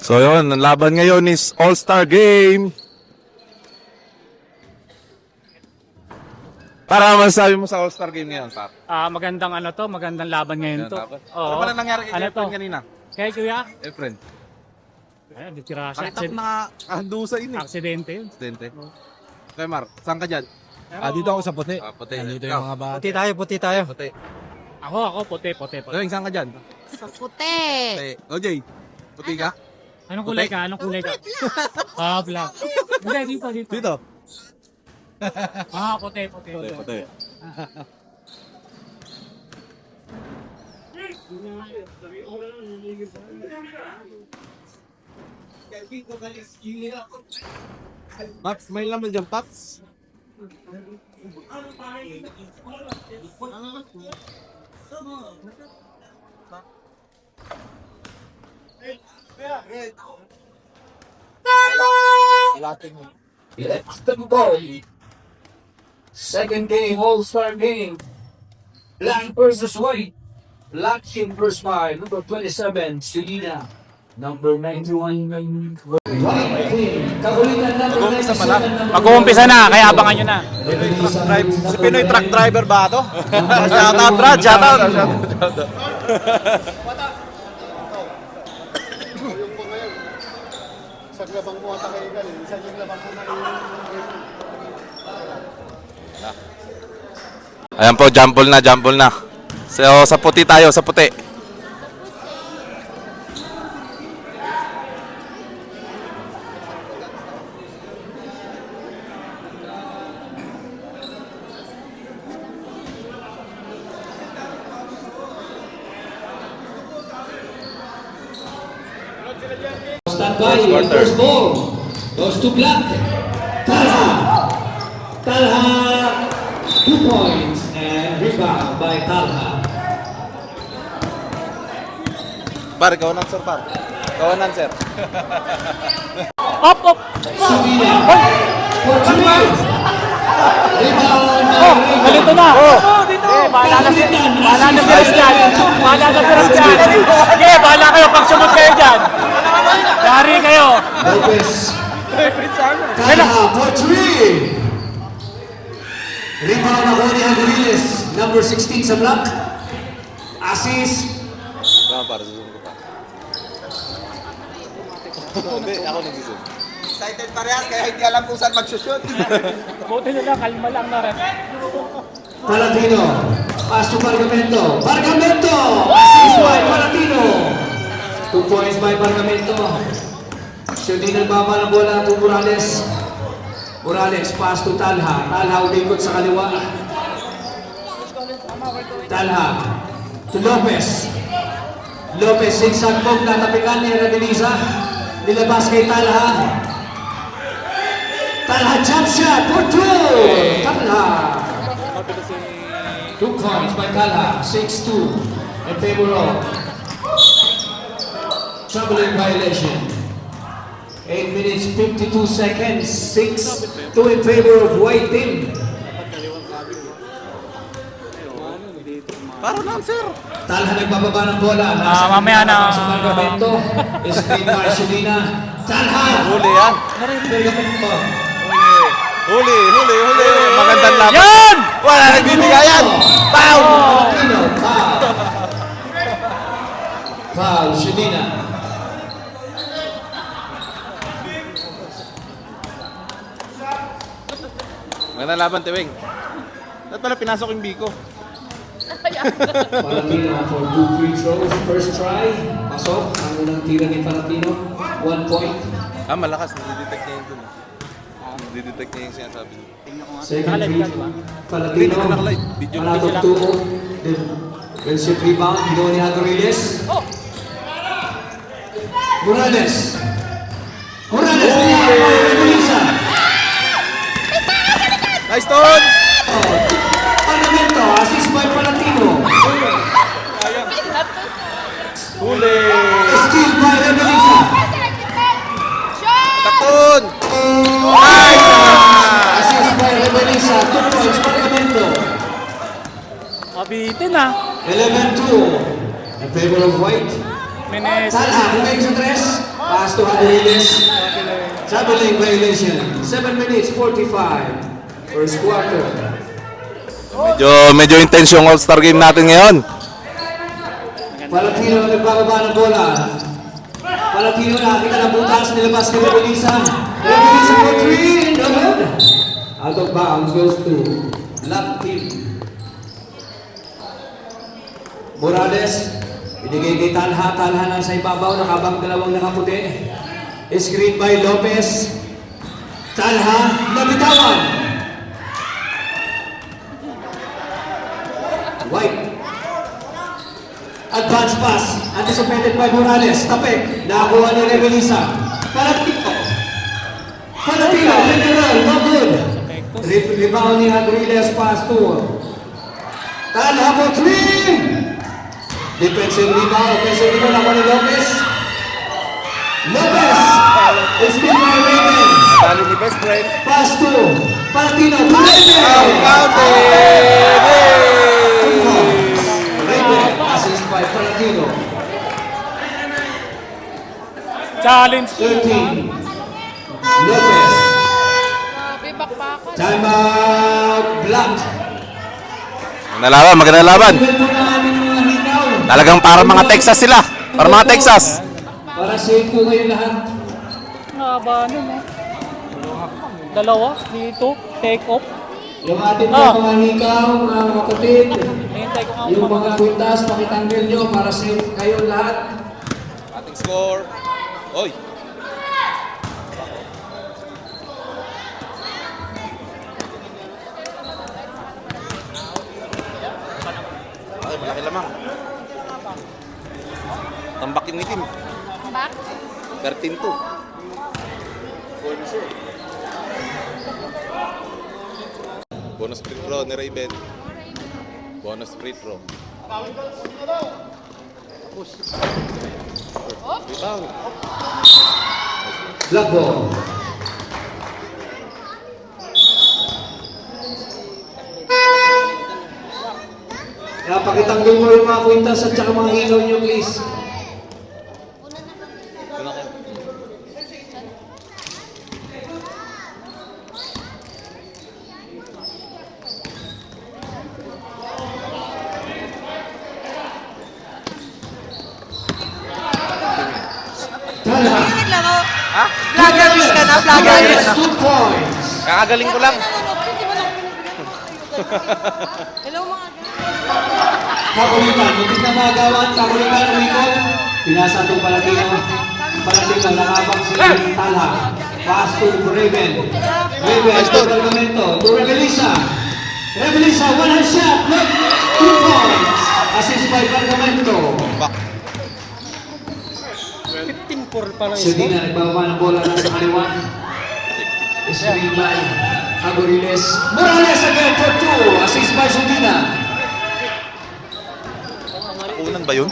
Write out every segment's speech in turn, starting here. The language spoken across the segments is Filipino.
So yun, ang laban ngayon is All-Star Game. Para masabi mo sa All-Star Game ngayon, Pap? Magandang magandang laban ngayon to. Ano pala nangyari kay Ano Efren to? kanina? Kaya kuya, Efren, ayun, ditira siya. nakita ko na handusa yun eh. Aksidente yun. Presidente. Okay, Mar, saan ka dyan? Dito ako sa puti. Puti. Nandito Ikaw? yung mga bata. Puti tayo. Puti. Ako, puti. Doing, saan ka dyan? Sa puti. Puti. OJ, puti ka? Anong kulay ka? Black. Hindi, dito. Dito. Puti. Puti. Max, may laman dyan, Paps. Let's the boy. Second game, All-Star game. Black versus white. Black team versus white. Number 27, Selena. Number 91, white team. Kagulitan number 97. Mag-uumpisa na, kaya abangan nyo na. Si Pinoy truck driver ba ito? Shoutout, Brad. Shoutout. Ayan po, jumble na. So, sa puti tayo, sa puti. Stand by. First ball goes to black. Talha. 2 points and rebound by Talha. Par, kawanan, sir, par. Kawanan, sir. Up! Selena. For 3. Rebound by Ganito na! Bahala na si Rasyan! Sige, bahala kayo pag sumot kayo dyan! Yari kayo! Lopez. Talha for 3. Rebound ako ni Agriles. Number 16 sa black. Assist. Par, susunod ko pa. Hindi, ako nagsusunod. Excited parehas, kaya hindi alam kung saan magsushoot. Buti nila, kalma lang na rin. Palatino. Pass to Bargamento. Assist by Palatino. 2 points by Bargamento. Hindi nagbaba ng bola to Morales. Morales, pass to Talha. Talha umikot sa kaliwa. Talha to Lopez. Lopez, zigzag move na tapikan ni Radiliza. Nilabas kay Talha. Talha jump shot for 2. Talha. 2 points by Talha. 6-2 in favor of troubling violation. 8 minutes 52 seconds. 6-2 in favor of white team. Paro lang, sir. Talha nagbababa ng bola. Mamaya na. Sa Bargamento. Screen by Selena. Talha. Huli yan. Bargamento. Huli. Magandang laban. Yan! Wala nagbibigayan. Pow! Palatino. Foul. Foul. Selena. Magandang laban, Tewing. Dapat pala pinasok yung biko. Palatino for 2 free throws. First try. Pasok. Ang unang tira ni Palatino. 1 point. Malakas. Nadidetect niya yun dun. Nadidetect niya yung sinasabi niya. Second free. Palatino. Hindi ko nakalive. Video Out of 2. Defensive rebound. Gino ni Agriles. Morales. Melissa. Nice, Ton! Palamento. Assist by Palatino. Huli! Steal by Melissa. Takton! Nice! Assist by Melissa. 2 points. Palamento. Mabitin ah. 11-2 in favor of white. Meneses. Talha, kumay sa 3. Pass to Aguiles. Traveling violation. 7 minutes 45. First quarter. Medyo intense yung All-Star game natin ngayon. Palatino ang nagbababa ng bola. Palatino nakita ng butas, nilabas ni Rebelisa. Rebelisa for 3, no good. Out of bounds goes to Black Team. Morales, binigay kay Talha. Talha na sa ibabaw, nakabang dalawang nakaputi. Screen by Lopez. Talha, nabitawan. White. Advance pass. Anticipated by Morales. Tapik. Nakakuha ni Rebelisa. Palatino. Palatino. General. No good. Rebound ni Aguiles. Pass to Talha for 3. Defensive rebound. Offensive rebound ako ni Lopez. Lopez. Still by Raven. Talo ni best friend. Pass to Palatino. Raven. Raven. Assist by Palatino. Challenge. 13. Lopez. Time out. Black. Maganda laban. Tingnan po namin mga hinaw. Talagang para mga Texas sila. Para mga Texas. Para safe po kayo lahat. Haba nun eh. Dalawa, dito, take off. Yung ating mga hikaw, mga kapatid. Hintay ko nga Yung mga kwintas, pakitanggal nyo para safe kayo lahat. Ating score. Oy. Ay, malaki lamang. Tambakin ni Kim. Tambak? 13-2. Bonus free throw ni Raven. Bonus free throw. Rebound. Black ball. Kaya pakitanggal mo yung mga kwintas at saka mga hikaw nyo please. Talha. Ha? Vloggerist ka na, vloggerist. 2 points. Kakagaling ko lang. Hello mga Kakulitan, hindi na magawan. Kakulitan, umikot. Pinasa itong Palatino. Palatino, nakabang si Talha. Pass to Raven. Raven, to Pergamento. To Rebelisa. Rebelisa, one hand shot. Look, 2 points. Assist by Pergamento. 15-4 pa lang Si Dina, nagbababa ng bola na sa kaliwa. Screen by Aguiles. Morales again for 2. Assist by Sudina. Unan ba yun?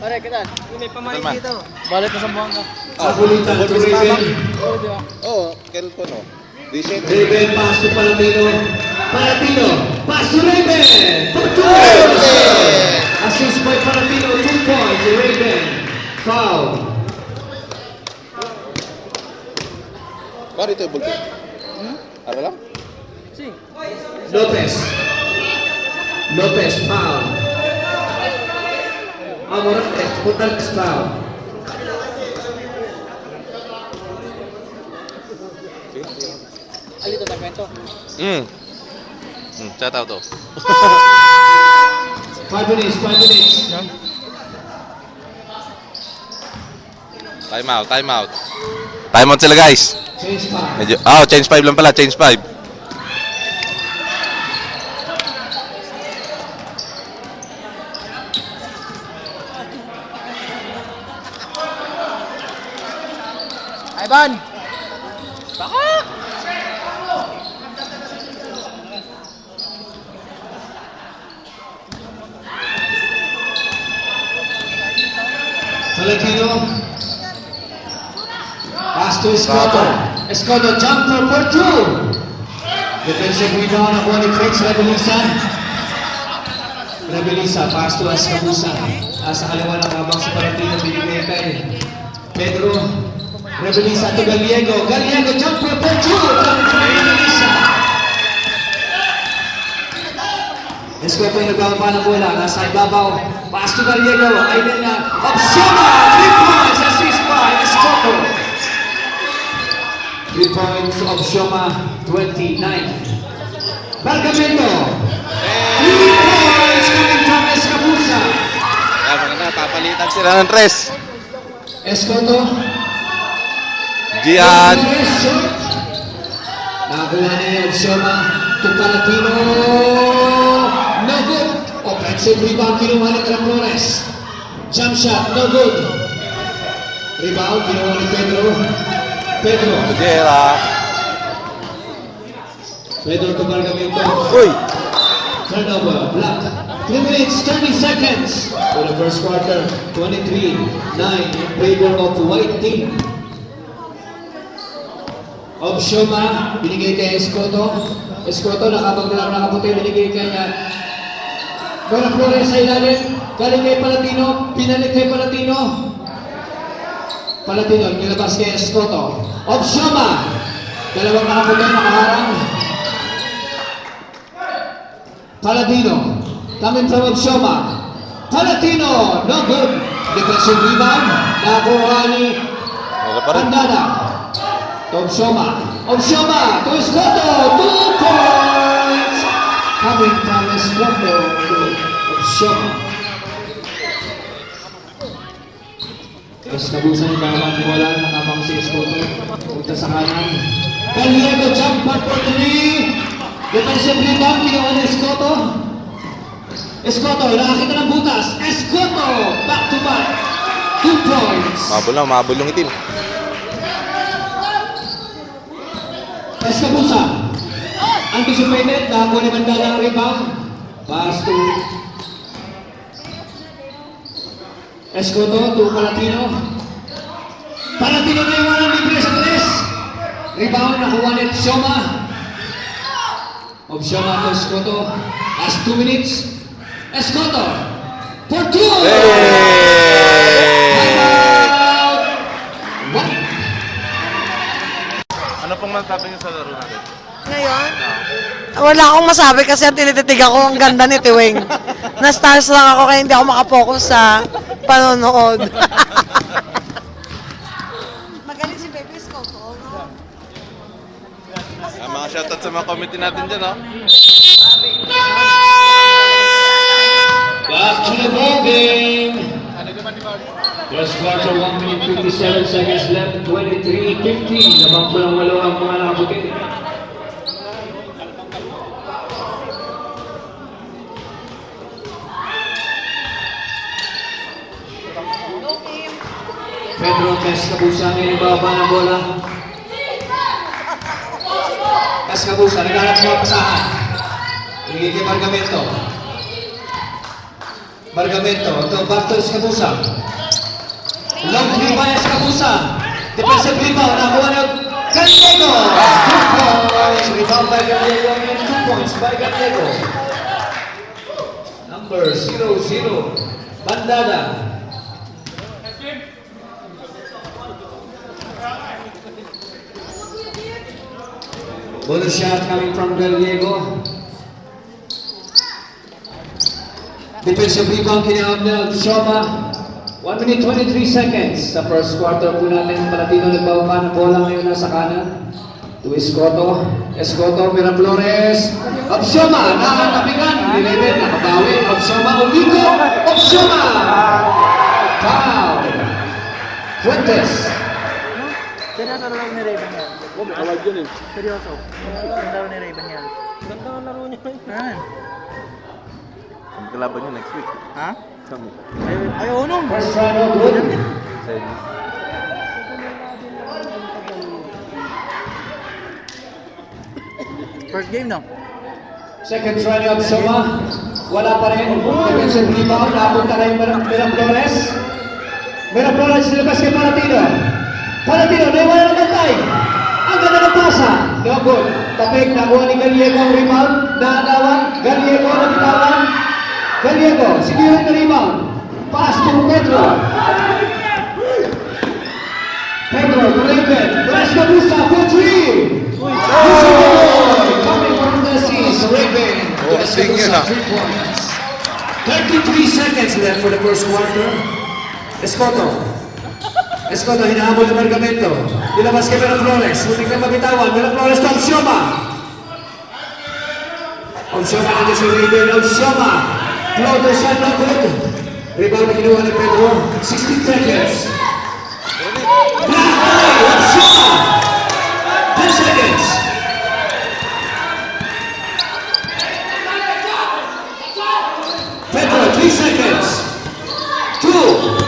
Pare, kita. May pamahin Talman. dito. Balik na sa buwanga. Kakulitan to Raven. Oo, di ba? Oo, Kelpo no. Raven, pass to Palatino. Palatino, pass to Raven. For 2. Assist by Palatino, 2 points. Raven, foul. Bakit ito yung bulto? Ano lang? Si. Lopez. Lopez, foul. Morales, Morales, foul. Alito na kwento. Shout out to. 5 minutes, 5 minutes. Time out, time out. Time out sila guys. Change pa. Medyo, change 5 lang pala, change 5. Ivan! Palatino. Pass to Escoto. Escoto, jumper for 2. Defensive rebound ako ni Fritz Rebelisa. Rebelisa, pass to Escabusa. Sa kaliwa ng habang si Valentino binigay kay Pedro. Rebelisa to Gallego. Gallego jumper for two. Rebelisa. Escoto yung nagbababa ng bola. Nasa ibabaw. Pass to Gallego. Ayun na. Opsiona. 3 points. Assist by Escoto. 3 points of Shoma, 29. Bargamento. 3 points coming from Escabusa. Kaya maganda, papalitan sila ng tres. Escoto. Gian. Nakakuha na yung Shoma. To Palatino. No good. Offensive rebound. Kinuha ni Flores. Jump shot. No good. Rebound. Kinuha ni Pedro. Gera. Pedro to Bargamento. Uy! Turnover, block. 3 minutes, 30 seconds for the first quarter. 23-9 in favor of white team. Obshoma, binigay kay Escoto. Escoto, nakaputi, binigay kay Dora Flores sa ilalim. Galing kay Palatino, pinalik kay Palatino. Palatino, nilabas kay Escoto. Obshoma, dalawang nakaputi, nakaharang. Palatino, coming from Obshoma. Palatino, no good. Defensive rebound, nakuha ni Wala pa rin. Pandada. To Obshoma. Obshoma to Escoto. 2 points. Coming from Escoto to Obshoma. Escabusa ni Bawan ni Wala. Nakabang si Escoto. Punta sa kanan. Gallego jump back for 3. Defensive rebound, kinuha ni Escoto. Escoto, nakakita ng butas. Escoto, back to back. 2 points. Mabul yung itim. Escabusa. Anticipated, nakakuha ni Mandala ang rebound. Pass to Escoto to Palatino. Palatino na yung walang libre sa 3. Rebound, nakuha ni Shoma. Obshoma to Escoto. Last 2 minutes. Escoto for 2. Timeout. One. Ano pong masasabi niyo sa laro natin? Ngayon? Wala akong masabi kasi ang tinititig ako ang ganda ni Tiwing. Na-stars lang ako kaya hindi ako makapokus sa panonood. Magaling si Baby Escoto, no? Mga shoutout sa mga committee natin dyan, oh. Back to the ball game. First quarter, 1 minute 57 seconds left. 23-15. Lamang po ng 8 ang mga nakaputi. Pedro Escabusa ngayon ibaba ng bola. Escabusa, naglalap ng pasahan. Ibigay kay Bargamento. Bargamento, ito back to Escabusa. Long three by Escabusa. Defensive rebound, nakuha ng Gallego. 2 points. Rebound by Gallego and 2 points by Gallego. Number 00, Bandada. Bonus shot coming from Gallego. Defensive rebound kinahap na Shoma. 1 minute 23 seconds. Sa first quarter po natin, Palatino nagbababa ng bola ngayon nasa kanan. To Escoto. Escoto, Miraflores. Obshoma, nakatapigan. Nilevel, nakabawi. Obshoma, umigo. Obshoma! Foul. Fuentes. Seryoso laro ni Raven yan. Oh, may award yun eh. Seryoso. Laro ni Raven yan. Ganda ang laro niya. Yan. Ang kalaban niyo next week. Ha? Ayaw nung. First round of good. First game no? Second try ni Obshoma. Wala pa rin. Defensive rebound. Napunta na yung Miraflores. Miraflores silabas kay Palatino. Palatino, naiwala ng bantay. Ang ganda ng pasa. No good. Tapik, nakuha ni Gallego ang rebound. Naanawan. Gallego, nabitawan. Gallego, secure the rebound. Pass to Pedro. Pedro to Raven. Let's go Musa for 3. Coming from the seas, Raven. Let's go Musa, 3 points. 33 seconds left for the first quarter. Escoto, hinahabol ng Pergamento. Ilabas kay Melo Flores. Muntik na mabitawan. Melo Flores to Alcioma. Alcioma natin si Raven. Alcioma. Floater shot na good. Rebound na kinuha ni Pedro. 16 seconds. Black eye. Alcioma. 10 seconds. Pedro, 3 seconds. 2.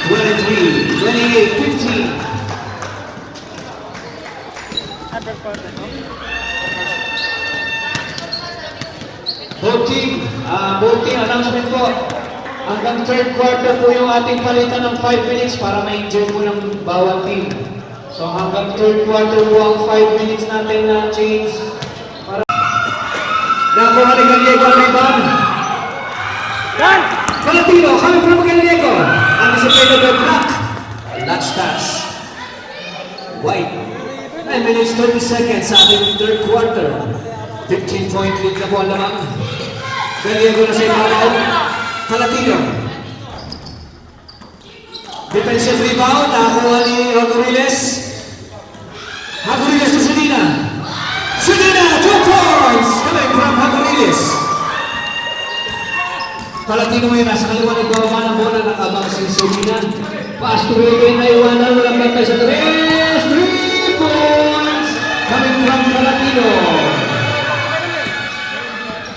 23, 28, 15. Voting announcement po. Hanggang third quarter po yung ating palitan ng 5 minutes para ma-enjoy po ng bawat team. So hanggang third quarter po ang 5 minutes natin na change. Nakuha ni Gallego ang rebound. Palatino, coming from Gallego. Anticipated by Black. Last pass. White. 9 minutes, 30 seconds sa ating third quarter. 15-point lead na po ang lamang. Gallego na sa ibabaw. Palatino. Defensive rebound. Nakakuha ni Hagoriles. Hagoriles to Sedina. Sedina, 2 points. Coming from Hagoriles. Palatino ngayon nasa kaliwa ng gawa ng bola, nakabang si Sedina. Pass to Raven na iwanan, walang bantay sa 3 points coming from Palatino.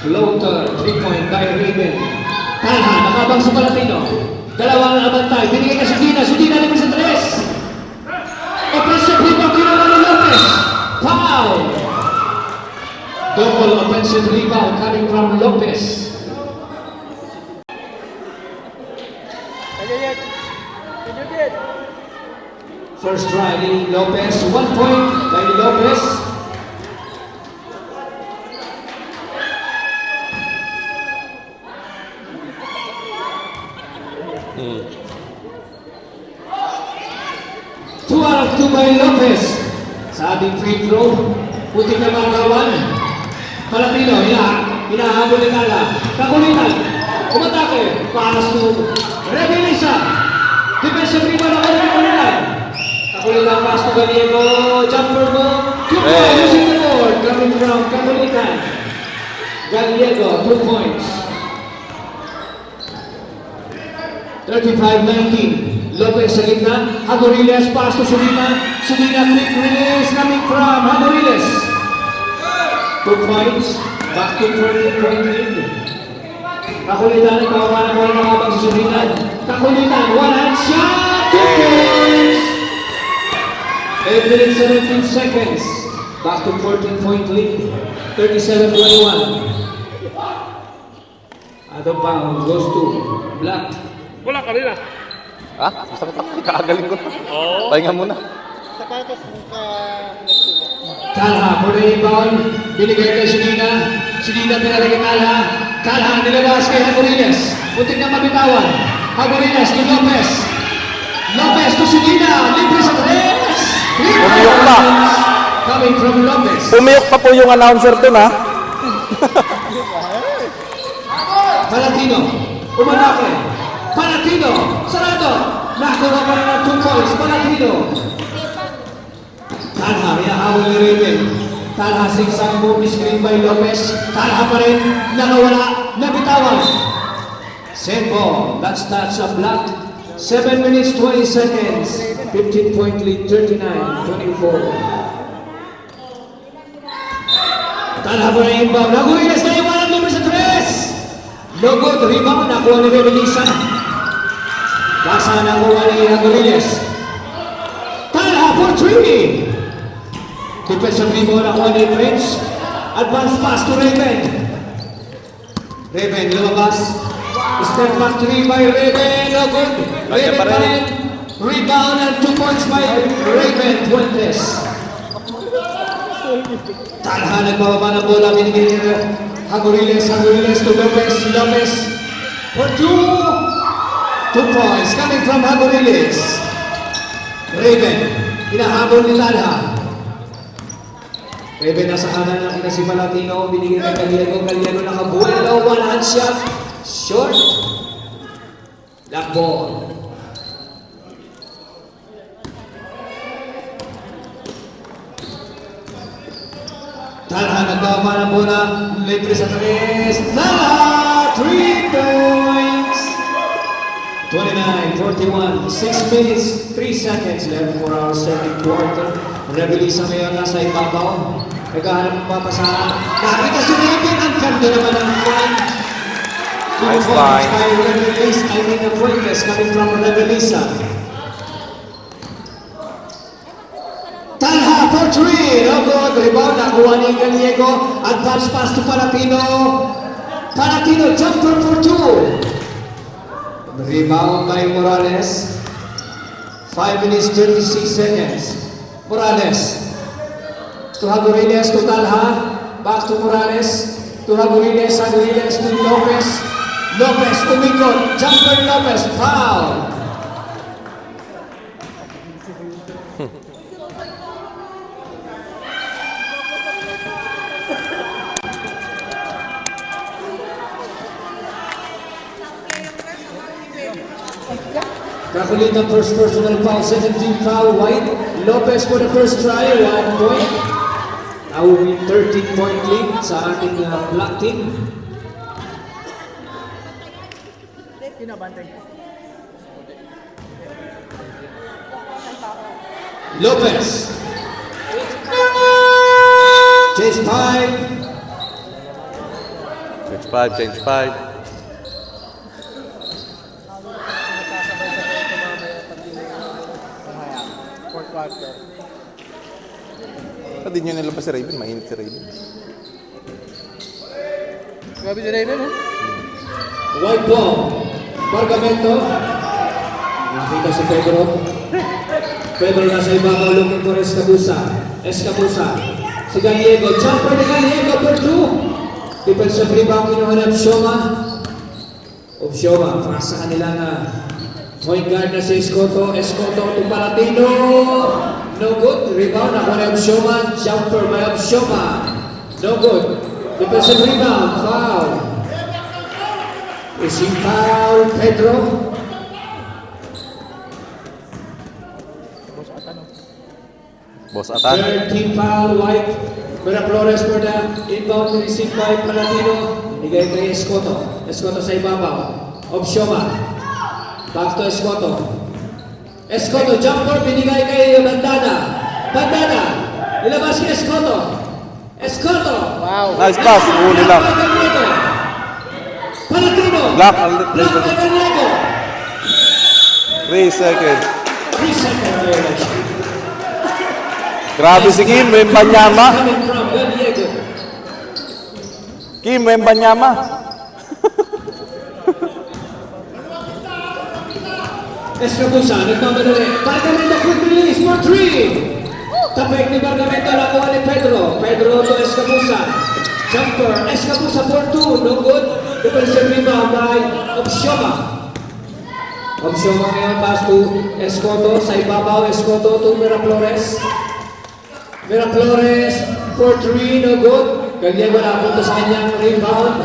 Floater, 3-point by Raven. Talha, nakabang si Palatino. Dalawang abantay, binigay ka Sedina. Sedina naman sa 3. Offensive rebound, ginawa ni Lopez. Foul! Double offensive rebound coming from Lopez. First try ni Lopez, 1 point by Lopez. Two out of 2 by Lopez. Sa ating free throw, puting na magawan. Palatino, hinahabol ni Kala. Kakulitan, umatake, pass to Revelisa. Defensive rebound ako rin Kakulitan. Kakulitan pass to Gallego, jumper mo. 2 points, using the board, coming from Kakulitan. Gallego, 2 points. 35-19. Lopez sa gitna, Hagoriles, pass to Sedina. Sedina, quick release coming from Hagoriles. 2 points, back to 20-point lead. Kakulitan, ikaw na habang si Sedina. Kakulitan, one-hand shot, 2 points. 8 minutes, 17 seconds. Back to 14-point lead. 37-21. Out of bounds goes to Black. Wala ka rin ah. Ha? Masakit ako. Kakagaling ko na. Pahinga muna. Talha for the rebound. Binigay kay Sedina. Sedina pinalagay kay Talha. Talha nilabas kay Hagoriles. Muntik na mabitawan. Hagoriles to Lopez. Lopez to Sedina. Libre sa 3. Pumiyok pa. Coming from Lopez. Pumiyok pa po yung announcer dun ha. Palatino. Umanake. Palatino. Sarado. Nakuha pa rin ng 2 points. Palatino. Talha, hinahabol ni Raven. Talha, sigsang move screen by Lopez. Talha pa rin, nakawala, nabitawan. Send ball, that's touch of Black. 7 minutes, 20 seconds. 15-point lead, 39-24. Talha pa rin inbound. Hagoriles na iwanan libre sa 3. No good, rebound, nakuha ni Revelisa. Kasa nakuha ni Hagoriles. Talha for 3. Defensive rebound nakuha ni Prince. Advance pass to Raven. Raven lumabas. Step back 3 by Raven. No good. Raven pa rin. Rebound and 2 points by Raven Fuentes. Talha nagbababa ng bola. Binigay ni Hagoriles to Lopez. Lopez for 2. 2 points coming from Hagoriles. Raven, hinahabol ni Talha. Raven nasa kanan ng si Palatino, binigay kay Gallego. Gallego nakabuelo, one hand shot. Short. Black ball. Talha nagkama ng bola, libre sa tres. Talha, 3 points. 29-41, 6 minutes, 3 seconds left for our second quarter. Rebelisa ngayon nasa ibabaw. Naghahanap ng papasahan. Nakita si Raven, ang ganda naman ng fine. Nice line. By Rebelisa, I mean the Fuentes coming from Rebelisa. Talha for 3, no good. Rebound, nakuha ni Gallego. Advance pass to Palatino. Palatino, jumper for 2. Rebound by Morales. 5 minutes, 36 seconds. Morales. To Hagoriles, to Talha. Back to Morales. To Hagoriles, Hagoriles to Lopez. Lopez, umikot. Jumper Lopez, foul. Kakulit ang first personal foul, 17 foul, White. Lopez for the first try, 1 point. Now we 13-point lead sa ating black team. Lopez. Change 5. Change 5. Hindi nyo nilabas si Raven, mainit si Raven. Grabe si Raven, eh. White ball. Bargamento. Nakita si Pedro. Pedro nasa ibabaw, looking for Escabusa. Escabusa. Si Gallego. Jumper ni Gallego for 2. Defensive rebound kinuha ng Obsioma. Obsioma, para sa kanilang point guard na si Escoto. Escoto to Palatino. No good. Rebound ako ni Obsioma. Jumper by Obsioma. No good. Defensive rebound. Foul. Is he foul, Pedro? Boss Atan. Third team foul, White. Miraflores for the inbound received by Palatino. Binigay kay Escoto. Escoto sa ibabaw. Obsioma. Back to Escoto. Escoto, jumper, binigay kay Bandana. Bandana. Nilabas kay Escoto. Escoto. Wow. Nice pass, huli lang. Palatino. Block. Block by Gallego. 3 seconds. 3 seconds violation. Grabe si Kim Wembanyama. Coming from Gallego. Kim Wembanyama. Escabusa, nagmamadali. Bargamento, quick release for 3. Tapik ni Bargamento, nakuha ni Pedro. Pedro to Escabusa. Jumper, Escabusa for 2. No good. Defensive rebound by Obsioma. Obsioma ngayon pass to Escoto. Sa ibabaw, Escoto to Miraflores. Miraflores for 3. No good. Gallego na punta sa kanyang rebound.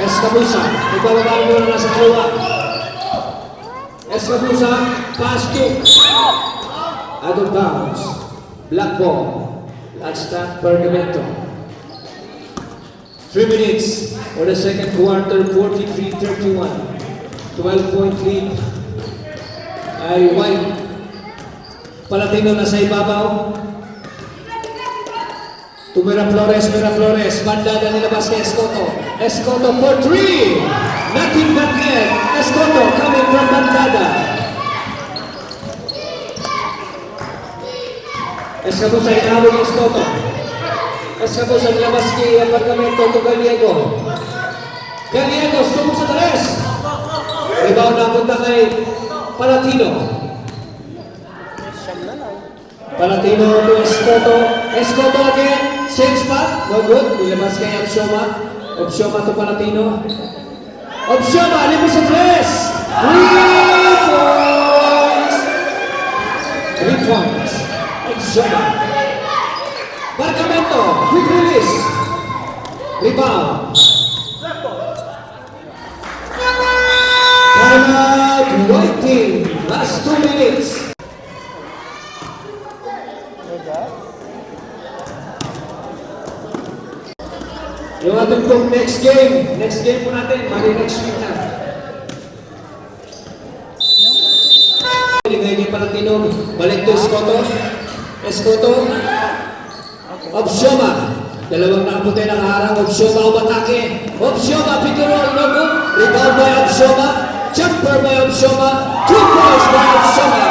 Escabusa. Ibababa mo na sa kaluwa. Escabusa, pass to out of bounds. Black ball. Last stop, Bargamento. 3 minutes for the second quarter, 43-31. 12-point lead. Ay White. Palatino na sa ibabaw. To Miraflores, Miraflores. Bandana nilabas kay Escoto. Escoto for 3. Nothing but net. Escoto coming from Bandana. Escabusa inahabol ng Escoto. Escabusa nilabas kay Bargamento to Gallego. Gallego sumok sa tres. Rebound na punta kay Palatino. Palatino to Escoto. Escoto again. Same spot. No good. Nilabas kay Obsioma. Opsyoma to Palatino. Opsyoma, libre sa 3 points. 3 points. Opsyoma. Barcamento, quick release. Rebound. Time out, white team. Last 2 minutes. Yung ating pong next game po natin, mali next week na. Ligay niya Palatino, balik to Escoto. Escoto. Opsyoma. Dalawang nakaputi ng harang. Opsyoma umatake. Opsyoma, pick and roll, no good. Rebound by Opsyoma. Jumper by Opsyoma. 2 points by Opsyoma.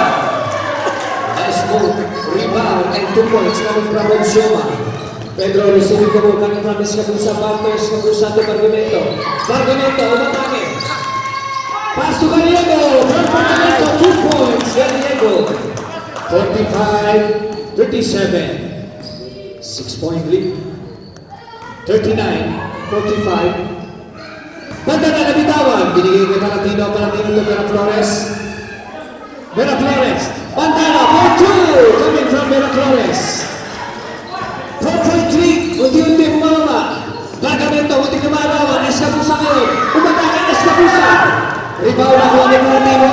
Nice move. Rebound and 2 points coming from Opsyoma. Pedro, receiving the ball coming from Escabusa. Bartos, Escabusa to Bargamento. Bargamento, umatake. Pass to Gallego. Bargamento, 2 points. Gallego. 45-37. 6-point lead. 39-45. Banda na nabitawan. Binigay kay Palatino. Palatino to Vera Flores. Vera Flores. Banda na for 2. Coming from Vera Flores. 4.3. Unti-unti bumaba. Bargamento. Unti kumarawan. Escabusa ngayon. Umatake Escabusa. Rebound ako ni Palatino.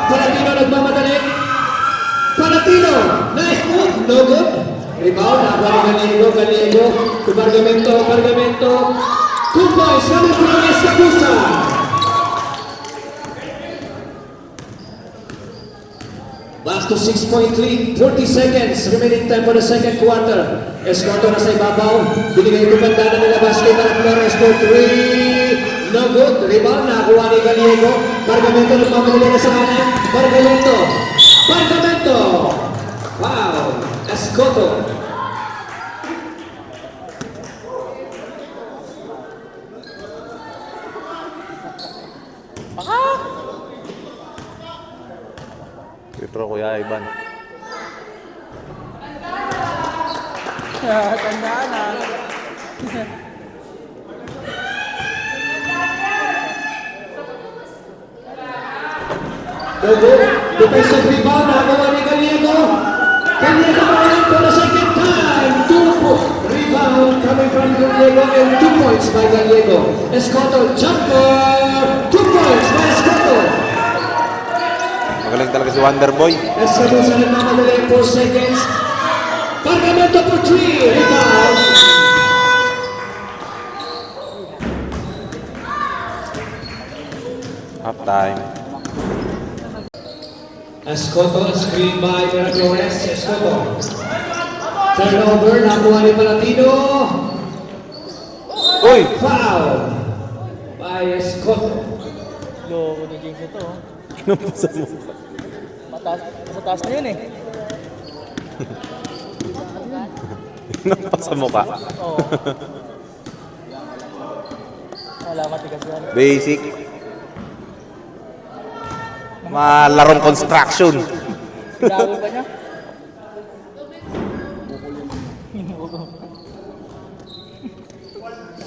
Palatino nagmamadali. Palatino. Nice move. No good. Rebound ako ni Gallego. Gallego. To Bargamento. Bargamento. 2 points coming from Escabusa. Back to 6-point lead. 40 seconds remaining time for the second quarter. Escoto na sa ibabaw. Binigay ito banda na nilabas kay Flores for 3. No good. Rebound nakakuha ni Gallego. Bargamento nagmamadali na sa kanan. Bargamento. Bargamento. Wow. Escoto. Pero Kuya Ivan. Tandaan na. Dogo. Defensive rebound nakakuha ni Gallego. Gallego naman for the second time. 2 rebound coming from Gallego and 2 points by Gallego. Escoto jumper. 2 points by Escoto. Magaling talaga si Wonderboy. Escabusa nagmamadali 4 seconds. Bargamento for 3. Rebound. Half time. Escoto, screen by Vera Flores. Escoto. Turnover, nakuha ni Palatino. Uy! Foul by Escoto. Loko ni James ito. Oh. Kinapasa mo. Mataas, sa taas na yun eh. Kinapasa mo ka. Oo. Wala matigas yan. Basic. Malarong construction. Dami pa niya.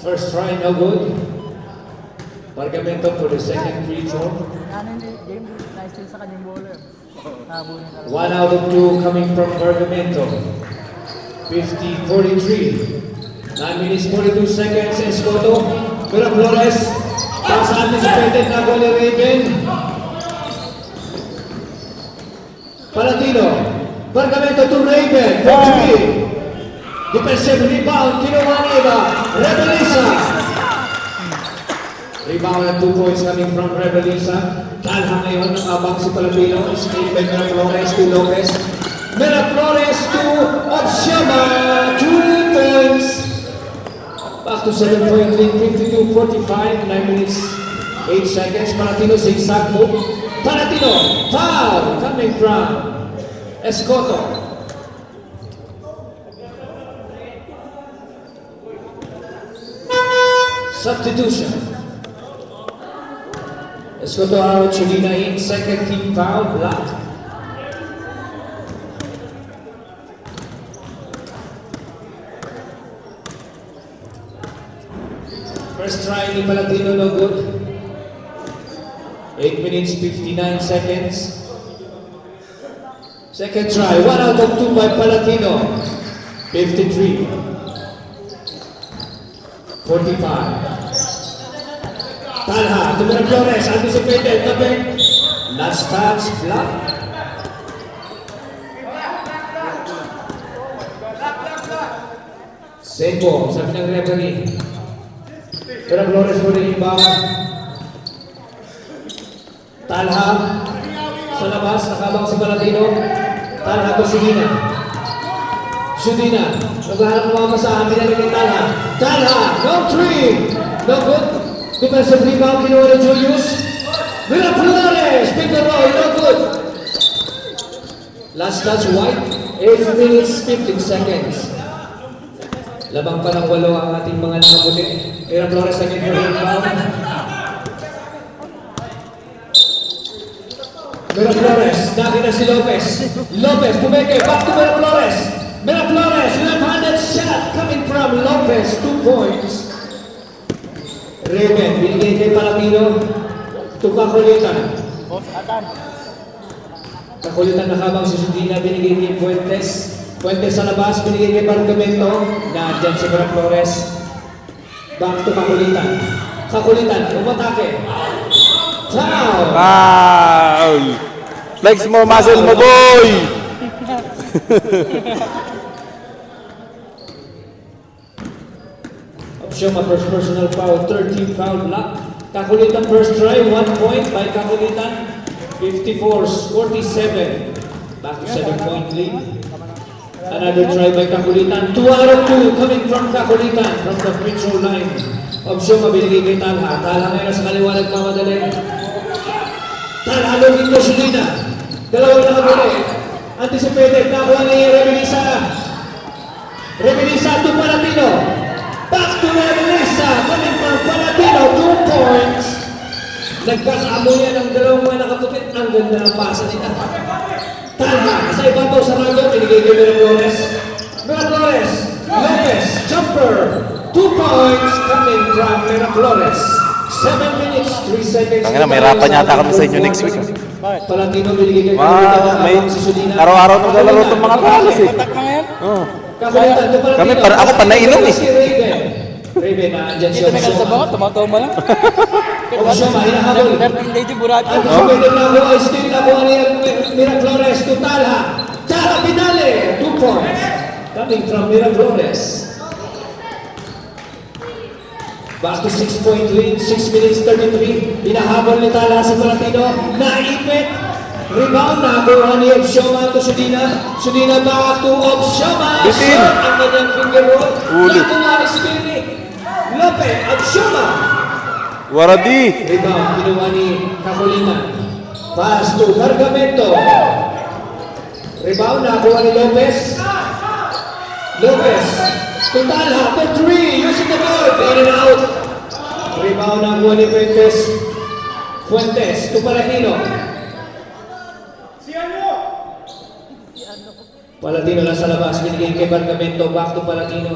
First try, no good. Bargamento for the second free throw. Ano yung game? Nice chill sa kanyang bowler. Nabunin ka lang. 1 out of 2 coming from Bargamento. 50-43. 9 minutes 42 seconds. Escoto. Vera Flores. Pass anticipated na goal ni Raven. Palatino. Bargamento to Raven. For 3. Defensive rebound. Kinuha ni Eva. Rebelisa. Rebound at 2 points coming from Rebelisa. Kalha ngayon ng abang si Palatino. Escape by Vera Flores to Lopez. Vera Flores to Opsyama. 2 points. Back to 7-point lead. 52-45. 9 minutes 8 seconds. Palatino zigzag move. Palatino. Foul coming from Escoto. Substitution. Escoto out, Cholina in, second team foul, block. First ni Palatino, no good. 8 minutes, 59 seconds. Second try, 1 out of 2 by Palatino. 53. 45. Talha, to Flores, anticipated, coming. Last touch, block. Same ball, sabi ng referee. Pero Flores mo rin yung bawang. Talha, sa labas, nakabang si Palatino. Talha to Shudina. Shudina, naghahanap ng mga masahan, binalik kay Talha. Talha, no three! No good. Defensive rebound, kinuha ni Julius. Mira Flores, pick the roll, no good. Last touch, White. 8 minutes, 15 seconds. Labang pa ng 8 ang ating mga nakaputi. Mira Flores again for rebound. Mira Flores, nakita si Lopez. Lopez, pumeke, back to Mira Flores. Mira Flores, left-handed shot coming from Lopez, 2 points. Raven, binigay kay Palatino. Kakulitan. Kakulitan nakabang si Sudina, binigay kay Fuentes. Fuentes sa labas, binigay kay Bargamento. Nandyan si Mira Flores. Back to Kakulitan. Kakulitan, umatake. Foul! Foul! Flex mo, muscle mo, boy! Opsioma, first personal foul, 13 foul block. Kakulitan first try, 1 point by Kakulitan. 54-47. Back to 7-point lead. Another try by Kakulitan. 2 out of 2 coming from Kakulitan from the free throw line. Opsioma, binigay kay Talha. Talha ngayon sa kaliwa nagmamadali. Talha looking to Shudina. Dalawang nakabili. Anticipated, nakuha ni Rebenisa. Rebenisa to Palatino. Back to Rebenisa, coming from Palatino, 2 points. Nagkakaamuyan ang dalawang mga nakaputi. Ang ganda ng pasa nila. Talha, sa ibabaw sa rago, pinigay kay Mira Flores. Mira Flores, Lopez, jumper. 2 points coming from Mira Flores. 7 minutes, 3 seconds. Tangina, may rapan yata kami sa inyo next week. Palatino, binigay kay Wow, may araw-araw naglalaro itong mga kalas eh. Oh. Kakulitan to Palatino. Kami, ako pa nainom eh. Si Raven. Raven, naandyan si Opsioma. Tumatawa mo lang. Opsioma, hinahabol. Lady Buracho. Anticipated na ako, ay still na ako ni Mira Flores to Talha. Talha Pinale, 2 points. Coming from Mira Flores. Back to 6-point lead, 6 minutes 33. Hinahabol ni Talha sa Palatino. Naipit. Rebound na kuha ni Opsioma to Shudina. Shudina back to Opsioma. Bitin. Shot ang kanyang finger roll. Ulit. Nakuha ni Spilnik. Lopez, Opsioma. Waradi! Rebound, kinuha ni Kakulitan. Pass to Bargamento. Rebound, nakuha ni Lopez. Lopez, to Talha, to 3, using the board, in and out. Rebound, nakuha ni Fuentes. Fuentes, to Palatino. Palatino lang sa labas, binigay kay Bargamento, back to Palatino.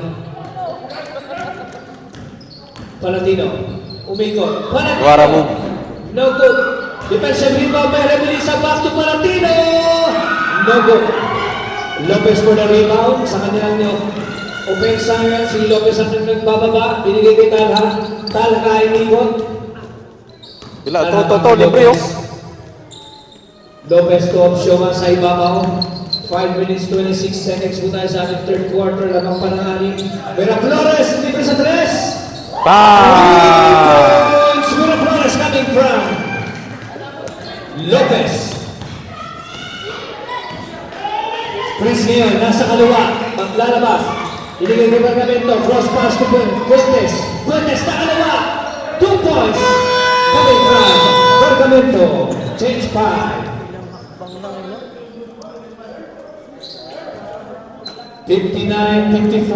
Palatino, umikot. Palatino! Wara move. No good. Defensive rebound by Rebenisa, back to Palatino! No good. Lopez for the rebound. Sa kanilang offense ngayon, si Lopez ang nagbababa. Binigay kay Talha. Talha kaya inikot. Bila, to, libre oh. Lopez to Opsioma sa ibabaw. 5 minutes 26 seconds po tayo sa ating third quarter. Lamang panangani. Mira Flores, libre sa 3. Foul! Points. Mira Flores coming from Lopez. Prince ngayon, nasa kaliwa. Maglalabas. Iligay kay Bargamento. Cross pass to Fuentes. Fuentes na kaliwa. 2 points. Coming from Bargamento. Change 5. 59-54.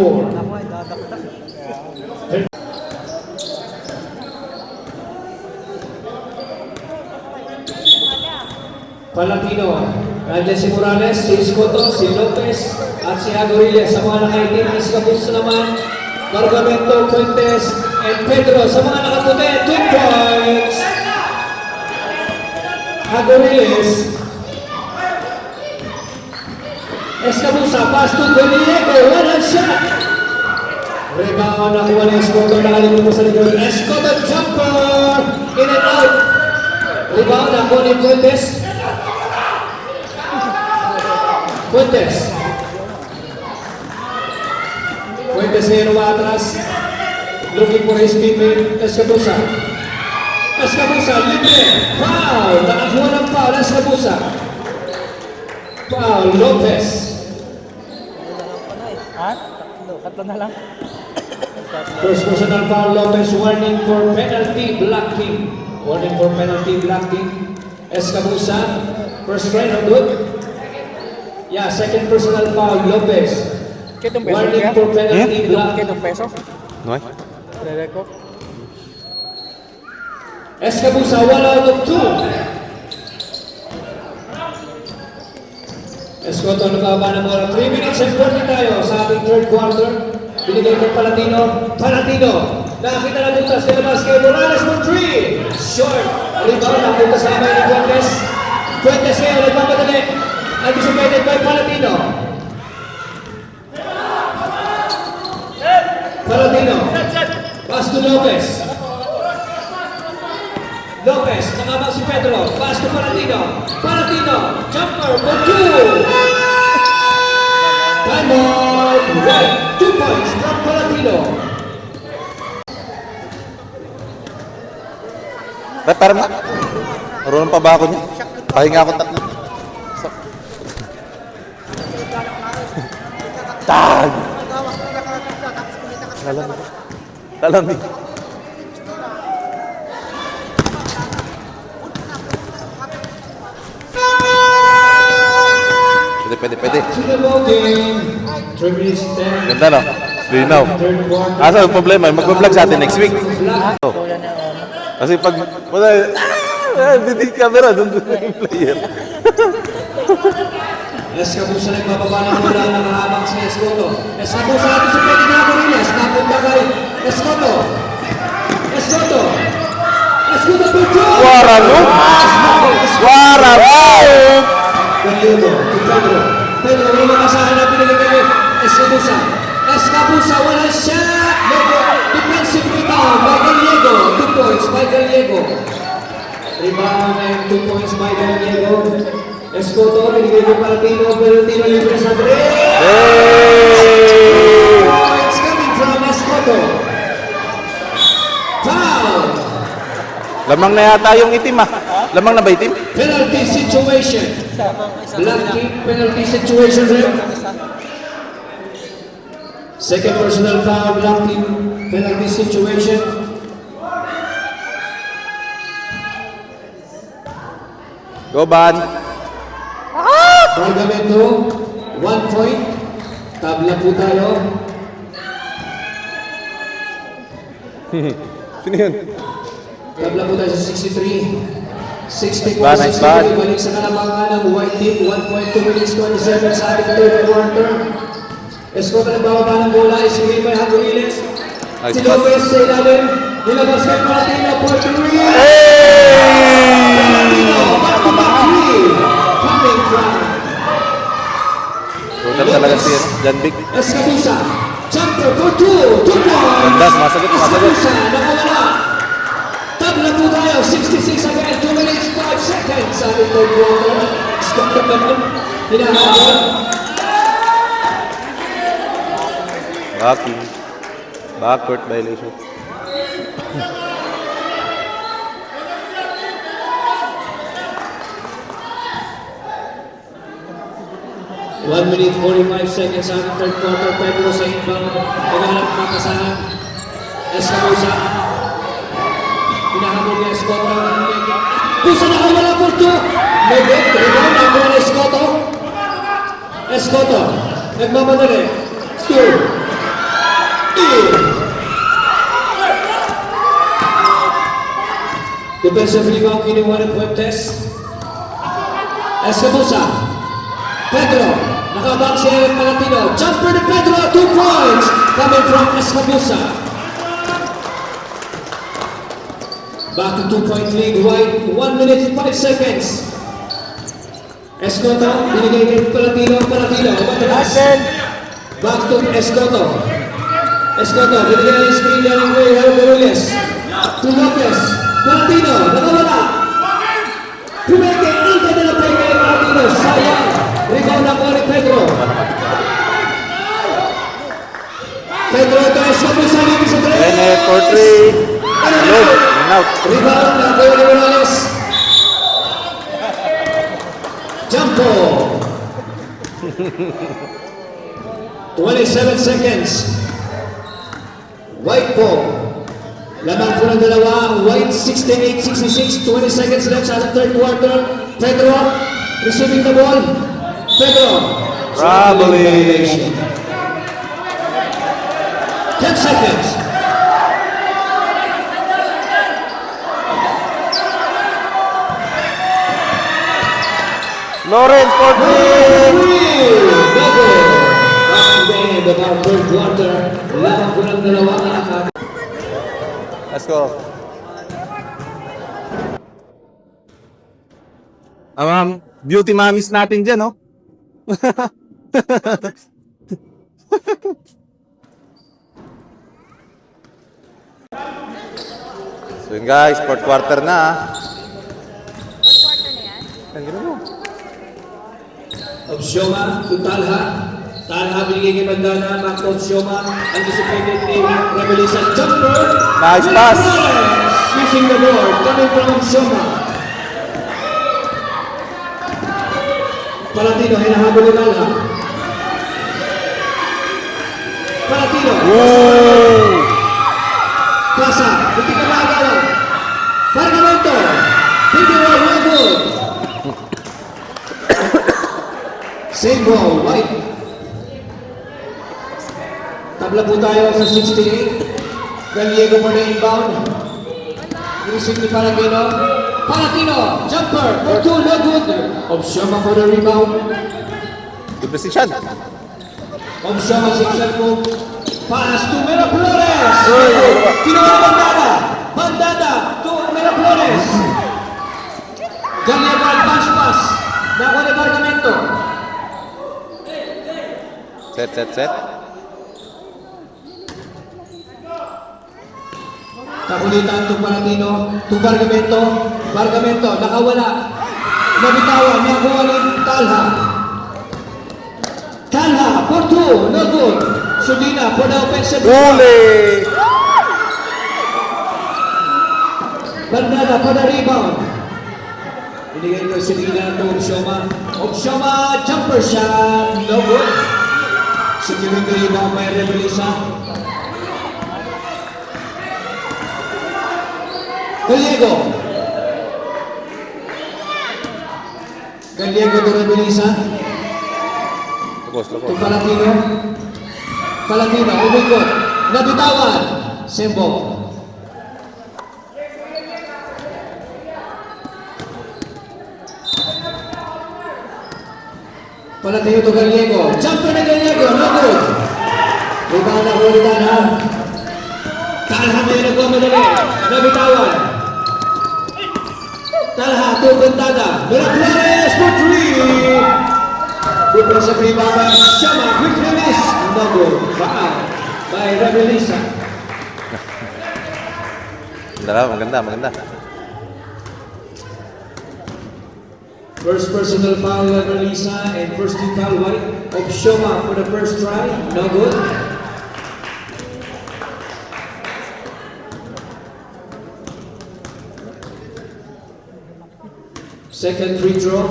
Palatino. Nandiyan si Morales, si Escoto, si Lopez, at si Agoriles. Sa mga nakaitim, Escabus naman, Bargamento, Fuentes, and Pedro sa mga nakaputi, 2 points. Agoriles. Escabusa, pass to Goliego, one-hand shot. Rebound, nakuha ni Escoto, nakalimutan mo sa likod. Escoto jumper, in and out. Rebound, nakuha ni Fuentes. Fuentes ngayon umatras. Looking for his teammate, Escabusa. Escabusa, libre. Foul, nakakuha ng foul, Escabusa. Foul, Lopez. Ha? Tatlo na lang. First personal foul, Lopez. Warning for penalty blocking. Warning for penalty blocking. Escabusa. First try, no good. Yeah, second personal foul, Lopez. Kitong peso Warning kaya? for penalty blocking. Kitong peso? No? Lele ko. Escabusa, 1 out of 2. Escoto, nakaba ng bola. 3 minutes and 40 tayo sa ating third quarter. Binigay ng Palatino. Palatino, nakakita na butas. Nilabas kay Morales for 3. Short. Rebound, napunta sa kamay ni Fuentes. Fuentes ngayon, nagmamadali. Anticipated by Palatino. Palatino. Pass to Lopez. Lopez, nakabang si Pedro. Pass to Palatino. Palatino, jumper for 2. Time out. Right. 2 points from Palatino. Parang marunong pa ba ako niya? Pahinga ako tatlo. Tag! Talamig. Pwede. To the ball game. 3 minutes 10. Ganda no? Linaw. Third quarter. Asa yung problema? Mag-vlog sa atin next week. Oh. Kuya na ano. Kasi pag... Hindi camera, doon yung player. Escabusa nagbababa ng bola, nakahabang si Escoto. Escabusa natin sa pwede na Agoriles. Napunta kay Escoto. Escoto for 2. Waralo! Galiego to Pedro. Pedro, may makasahan na pinili kay Escabusa. Escabusa, wala shot! Defensive rebound by Galiego. 2 points by Galiego. Rebound and 2 points by Galiego. Escoto, binigay ko Palatino. Palatino libre sa 3. 2 points coming from Escoto. Foul! Lamang na yata yung itim ah. Lamang na ba itim? Penalty situation. Blocking penalty situation ref. Second personal foul, blocking penalty situation. Go Ban! Cargamento, 1 point. Tabla po tayo. Sino yun? Tabla po tayo sa 63. 64, Nice bad. 63. Balik sa kalamangan ng white team. 1.2 minutes 27 sa ating third quarter. Escoto nagbababa ng bola. Isigay pa yung Agoriles. Nice Si pass. Lopez sa ilalim. Nilabas kay Palatino for 3. Palatino, back-to-back 3. Coming from Total talaga si Jan Big. Escabusa. Jumper for 2. 2 points. Ganda, sumasagot. Escabusa, nakawala. Tabla po tayo. 66 again. 2 minutes 5 seconds sa ating third quarter. Escoto naman. Hinahabol. Backcourt violation. One minute 45 seconds sa ating third quarter. Pedro sa inbound. Naghahanap ng kasahan. Escabusa. Hinahabol ni Escoto. Pusa nakawala po 2. Nagit. Rebound. Nakuha na Escoto. Escoto. Nagmamadali. 2. Defensive rebound kinuha ng Fuentes. Escabusa. Pedro. Nakabang si Eric Palatino. Jumper ni Pedro. 2 points. Coming from Escabusa. Back to 2-point lead, White. 1 minute 5 seconds. Escoto, binigay kay Palatino, matalas. Back to Escoto. Escoto, binigay ng screen ng way, Ruiz. To Lopez. Palatino, nakawala. Pumeke, ika na lang kay Palatino. Sayang. Rebound na po ni Pedro. Pedro, ito Escoto sa libre sa 3. Bennett for 3. Load. In out. Rebound na po ni Morales. Jumpo. 27 seconds. White ball. Lamang po ng dalawa. White 68-66. 20 seconds left sa third quarter. Pedro receiving the ball. Pedro. Traveling. 10 seconds. Lawrence for 3. Back to the end of our third quarter. Lamang po ng dalawa ang Let's go. Beauty mommies natin dyan, no? So yun guys, fourth quarter na. Obsioma to Talha. Talha binigay kay Bandana. Back to Obsioma. Anticipated ni Revelisa. Jumper. Nice pass. Switching the board. Coming from Obsioma. Palatino. Hinahabol ni Talha. Palatino. Pasa. Hindi ka maagawan. Pargamento. Hindi mo ang good. Same ball, White. Tabla po tayo sa 68. Gallego for the inbound. Receive ni Palatino. Palatino, jumper, for 2, no good. Obsioma for the rebound. Good decision. Obsioma, section po. Pass to Miraflores. Kinuha na Bandada. Bandada to Miraflores. Gallego advance pass. Nakuha ni Bargamento. Set. Kakulitan to Palatino, to Bargamento. Bargamento, nakawala. Nabitawan, nakuha ni Talha. Talha, for 2, no good. Sudina, for the offensive. Bandada, for the rebound. Binigay ko Sudina to Obsioma. Obsioma, jumper shot, no good. Securing the rebound by Revelisa. Gallego. Gallego to Revelisa. To Palatino. Palatino, umikot. Nabitawan. Sembo. Palatino to Gallego. Jumper na Gallego, no good. Rebound na ulitan ha. Talha na yung nagmamadali. Nabitawan. Talha to Bandada. Miraflores for 3. Good sa rebound by Shama. Quick release. No good. Foul by Revelisa. Maganda. First personal foul by Revelisa and first team foul White. Obsioma for the first try. No good. Second free throw.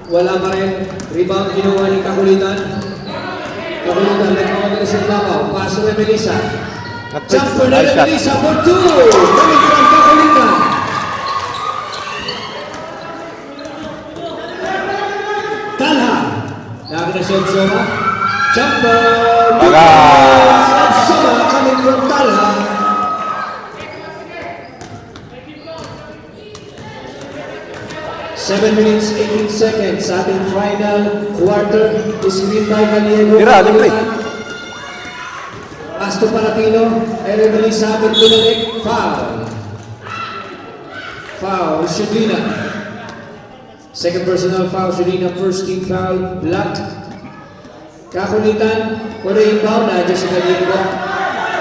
Wala pa rin. Rebound kinuha ni Kakulitan. Kakulitan, nagmamaganda sa ibabaw. Pass to Revelisa. Jumper na Revelisa for 2. Coming from Kakulitan. Talha. Nakakita si Obsioma. Jumper. Obsioma coming from Talha. Seven minutes, 18 seconds sa ating final quarter. Screen by Gallego. Pass to Palatino. Ay Revelisa with Pinalik. Foul. foul, Shudina. Second personal foul, Shudina. First team foul, Black. Kakulitan, wala yung foul na dyan sa Gallego.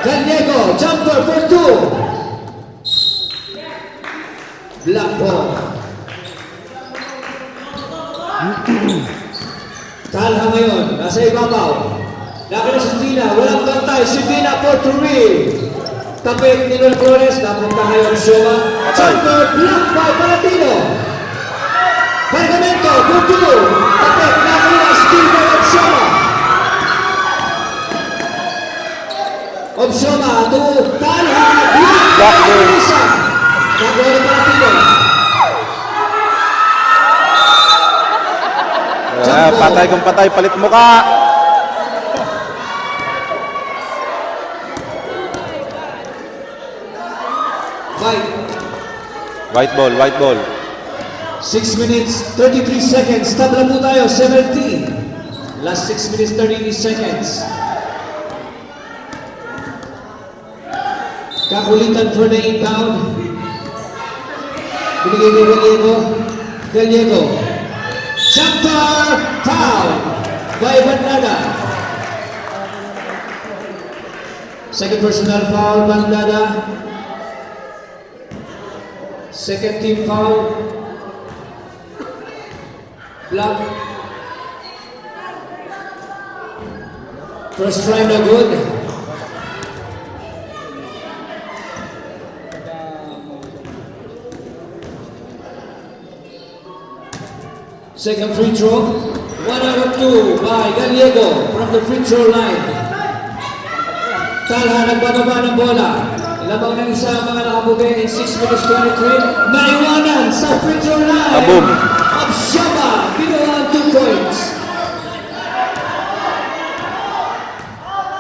Gallego, jumper for 2. Black ball. Talha ngayon, nasa ibabaw. Laki na si Tina, walang bantay. Si Tina for 3. Tapik ni Noel Flores, napunta ngayon Shoma. Jumper, block by Palatino. Pergamento, good to go. Tapik, nakuha, steal by Obshoma. Obshoma to Talha, block by Lisa. Nakuha ni Palatino. Patay kung patay, palit muka. Fight. White ball, white ball. 6 minutes, 33 seconds. Tabla po tayo, 17. Last 6 minutes, 33 seconds. Kakulitan for the inbound. Binigay ni Gallego. Gallego. Jumper, foul by Bandada. Second personal foul, Bandada. Second team foul. Black. First try na good. Second free throw. 1 out of 2 by Gallego from the free throw line. Talha nagbababa ng bola. Labang ng isa mga nakaputi in 6 minutes 23. Naiwanan sa free throw line. Kaboom. Obshoma, binuhan 2 points.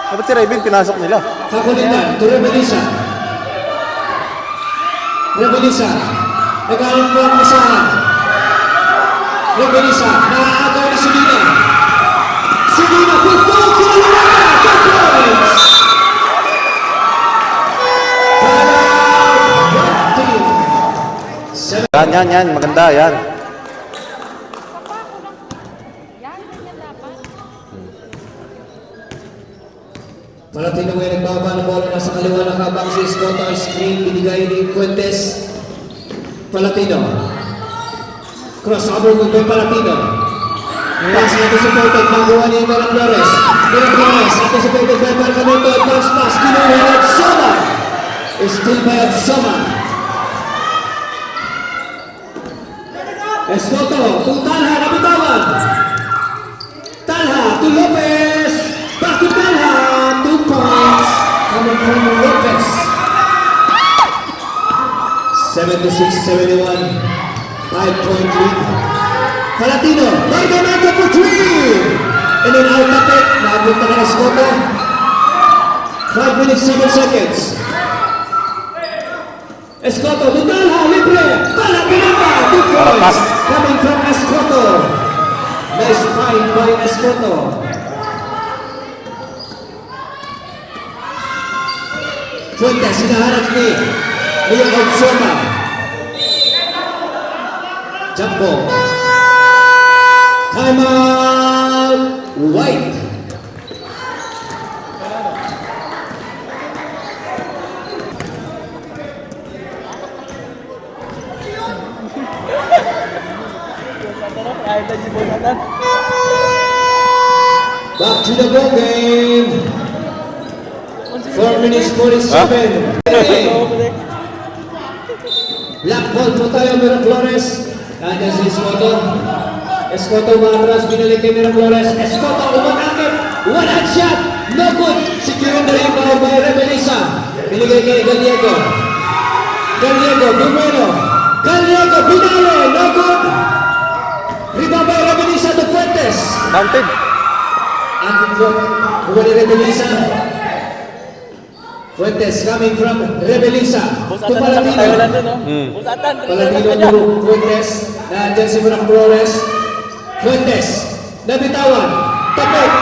Dapat si Raven pinasok nila. Kakulitan to Rebelisa. Rebelisa. Nagaling po ang isahan. Rebelisa. Nakakagaw ni Sulina. Sulina, punto! Kinalaman! 2 points! Yan. Maganda, yan. Palatino ngayon nagbaba ng bola nasa kaliwa ng habang si Escota screen binigay ni Fuentes. Palatino. Crossover move by Palatino. Pass anticipated magawa ni Miraflores. Miraflores anticipated by Pergamento. Advance pass kinuha ni Obshoma. Still by Obshoma. Escoto to Talha na bitawan. Talha to Lopez. Back to Talha. 2 points coming from Lopez. 76-71. 5-point lead. Palatino. Pergamento for 3. And then out of it. Napunta na Escoto. 5 minutes 7 seconds. Escoto to Talha. Libre. Talha pinapa. 2 points coming from Escoto. Nice fight by Escoto. Fuentes, hinahanap ni Leo Obshoma. Jump ball. Time out. White. Back to the ball game. 4 minutes 47. Black ball po tayo, Miraflores. Nandiyan si Escoto. Escoto maatras, binalik kay Miraflores. Escoto umatakip. One hand shot. No good. Securing the rebound by Rebelisa. Binigay kay Gallego. Gallego, Bumeno. Gallego, Binale. No good. Rebound by Rebelisa to Fuentes. Counted. Ating block. Kuha ni Rebelisa. Fuentes coming from Rebelisa to Palatino. Palatino to Fuentes. Nandiyan si Murang Flores. Fuentes. Nabitawan. Tapik.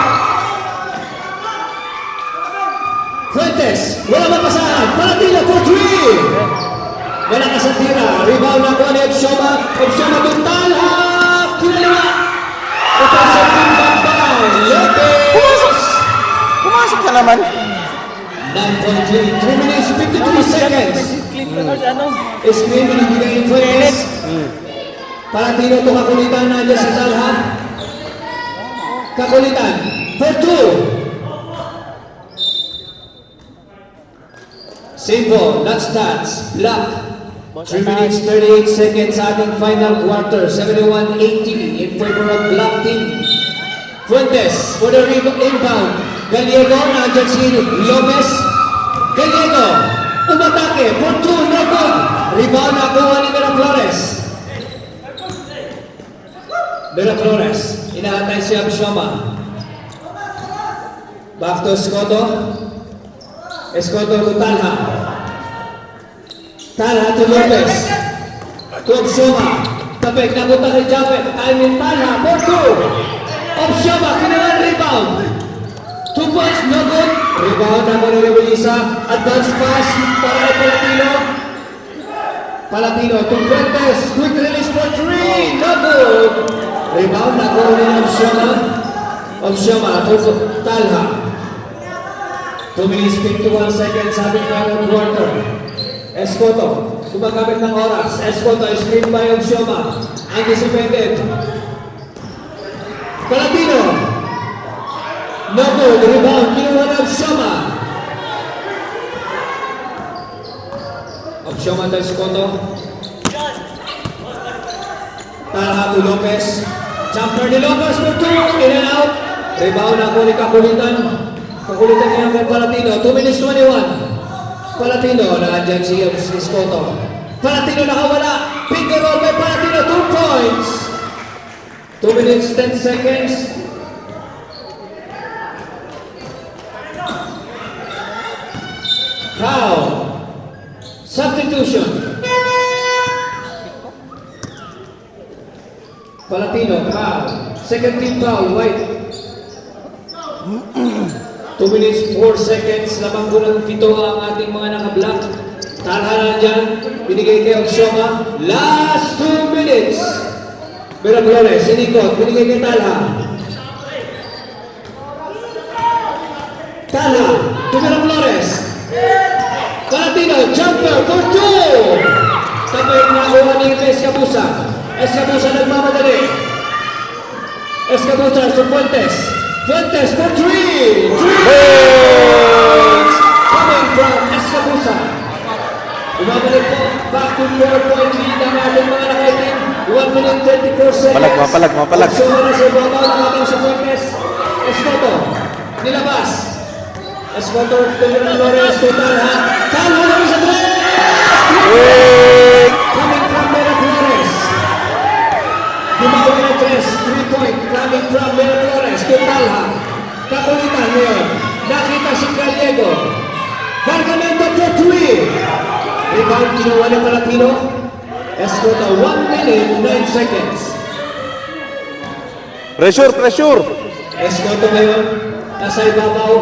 Fuentes. Wala mapasahan. Palatino for 3. Malakas ang tira. Rebound na kuha ni Obsioma. Obsioma to Talha. Kinalawa. Ito sa timbang by Lopez. Pumasok ka naman. 9.3. 3 minutes, 53 seconds. Ano? Screen, binibigay yung Fuentes. Palatino to kakulitan na dyan sa Talha. Kakulitan. For 2. Simple, not stats. Block. 3 minutes, 38 seconds sa ating final quarter. 71-80 in favor of Black Team. Fuentes for the inbound. Gallego, nandiyan si Lopez. Gallego, umatake. For 2, no good. Rebound na kuha ni Miraflores. Miraflores, inaatay si Abshama. Back to Escoto. Escoto to Talha. Talha to Lopez. To Abshama. Tapik, napunta kay Japet. Almin Talha, for 2. Abshama, kinalang rebound. 2 points, no good. Rebound na ni Rebelisa. Advance pass para kay Palatino. Palatino to Fuentes. Quick release for 3. No good. Rebound na ni Abshama. Abshama to Talha. 2 minutes, 51 seconds sa ating final quarter. Escoto, gumagamit ng oras. Escoto, screen by Obsioma. Anticipated. Palatino. No good. Rebound. Kinuha ng Obsioma. Obsioma to Escoto. Talha to Lopez. Jumper ni Lopez for 2. In and out. Rebound ako ni Kakulitan. Kakulitan niya kay Palatino. 2 minutes 21. Palatino, nandiyan si Escoto. Palatino nakawala. Finger roll by Palatino. 2 points. 2 minutes 10 seconds. Foul. Substitution. Palatino, foul. Second team foul, White. 2 minutes, 4 seconds, lamang gulang 7 ang ating mga naka-block. Talha na dyan, binigay kay Obsioma. Last 2 minutes. Miraflores, sinikot, binigay kay Talha. Talha, to Miraflores. Palatino, jumper for 2. Tapay na kuha ni Escabusa. Escabusa nagmamadali. Escabusa to Fuentes. Fuentes for 3! 3 points! Coming from Escabusa. Bumabalik po, back to 4-point lead ang ating mga nakaitim. 1 minute 34 seconds. Mapalag. So, sa ibabaw nakatang sa Fuentes. Escoto, nilabas. Escoto, Tumira Flores, to Talha. Talha naman sa 3! Coming from Miraflores. Bumawi ng 3-point coming from Miraflores to Talha. Kakulitan ngayon. Nakita si Gallego. Bargamento for 3. Rebound kinuha ng Palatino. Escoto 1 minute 9 seconds. Pressure. Escoto ngayon. Nasa ibabaw.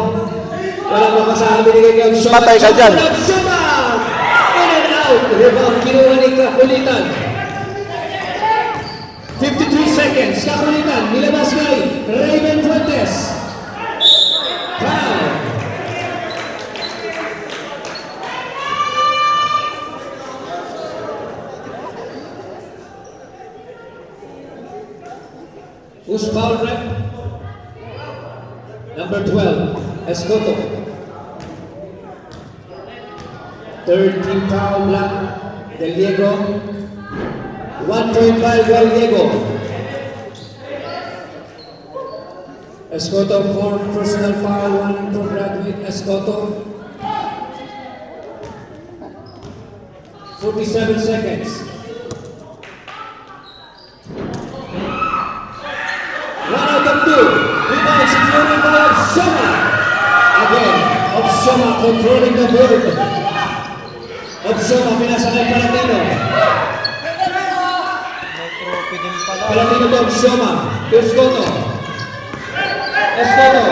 Walang makasahan binigay kay Obsioma. Patay ka dyan. Obsioma! In and out. Rebound kinuha ni Kakulitan. 53 seconds, Kakulitan, nilabas kay Raven Fuentes. Foul. Who's foul rep? Number 12, Escoto. Third team foul, Black, Del Diego. 1.5 Gallego. Escoto for personal foul, 1 for graduate Escoto. 47 seconds. One out of 2. Rebound secured by Obsioma. Again, Obsioma controlling the board. Obsioma pinasakay Palatino. Palatino to Obsioma. Escoto. Escoto.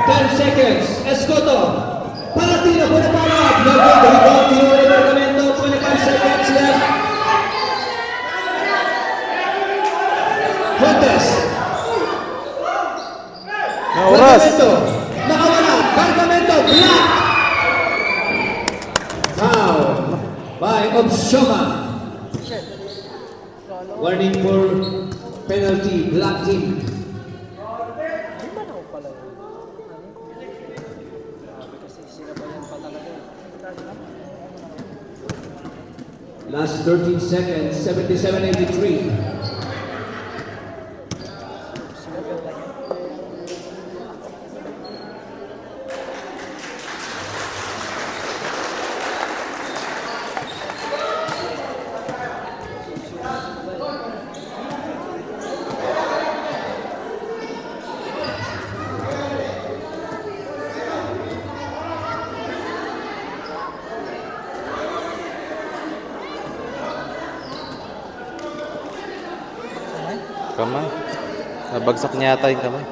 10 seconds. Escoto. Palatino for the power-up. No good. Rebound. Kinuha ni Bargamento. 25 seconds left. Fuentes. Na oras. Bargamento. Nakawala. Bargamento. Black. Foul by Obshoma. Warning for penalty. Black team. Last 13 seconds, 77-83. Kamay. Nabagsak niya yata yung kamay.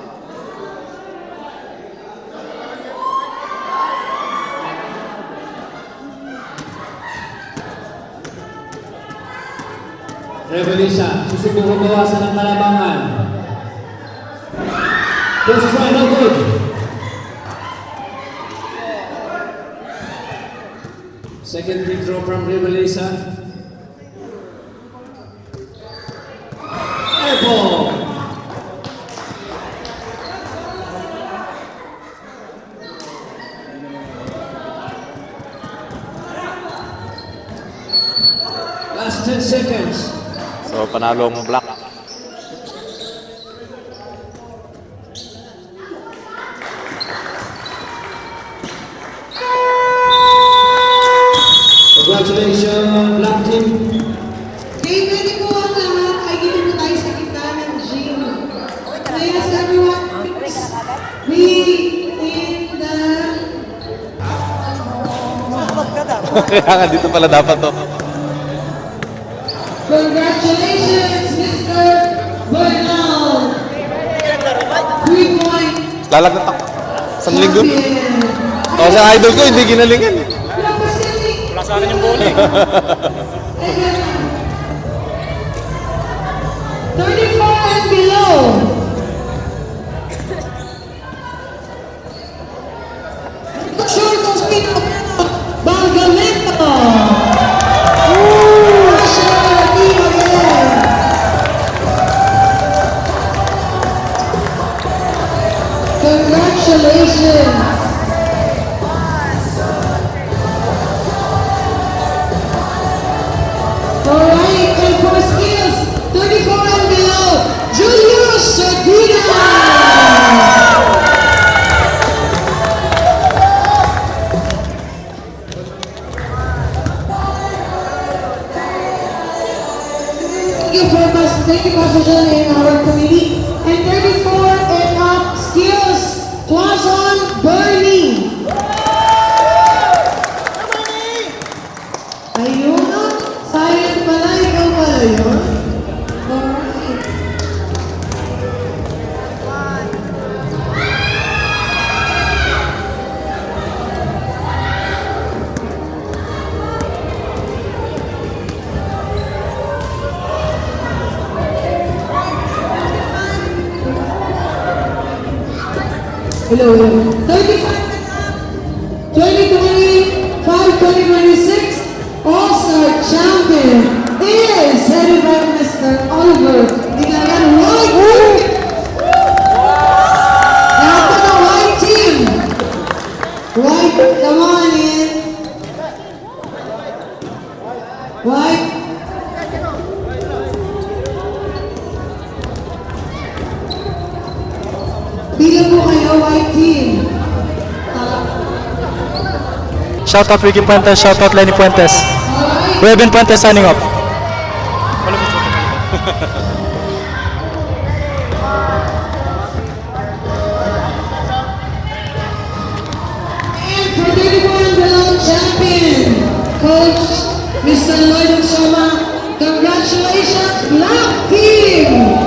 Revelisa, susubukang bawasan ang kalabangan. First try, no good. Second free throw from Revelisa. Airball. Last 10 seconds. So, panalo ang Black. Congratulations, Black Team. Okay, pwede po ang lahat ay dito po tayo sa gitna ng gym. Yes, everyone, please be in the... Kaya nga, dito pala dapat to. Congratulations, Mr. Bernal! 3-point Lalagnak ako. Isang linggo. champion! O, sa idol ko, hindi ginalingan. Representing Wala sa akin yung bowling. 34 and below. Short of speed of Bargamento. Russia, team again. Congratulations. Alright, and for skills, 34 and below, Julius Sedina! Thank you for position in our committee. And 34 and up, skills, Quazon Bernie. Ayun, sayang pala, ikaw pala yun. Alright. Hello, 35 2025, 2026 All-Star Champion is headed by Mr. Oliver Dinagan White. Lahat pa ng White team. White, come on in. White. Bilang po kayo, White team. Shout out Ricky Puentes, shout out Lenny Puentes. Raven Puentes signing off. And for 31 below champion, Coach Mr. Lloyd Soma, congratulations, Black Team!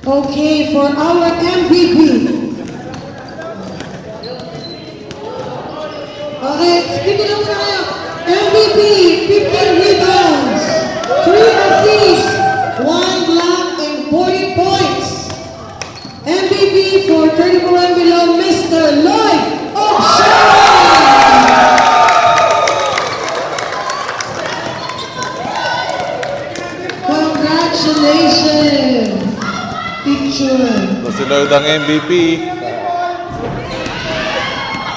Okay, for our MVP. Okay, dito lang muna kayo. MVP, 15 rebounds, 3 assists, 1 block, and 40 points. MVP for 34 and below, Mr. Lloyd Ochoa! Congratulations! Picture. Si Lord ang MVP.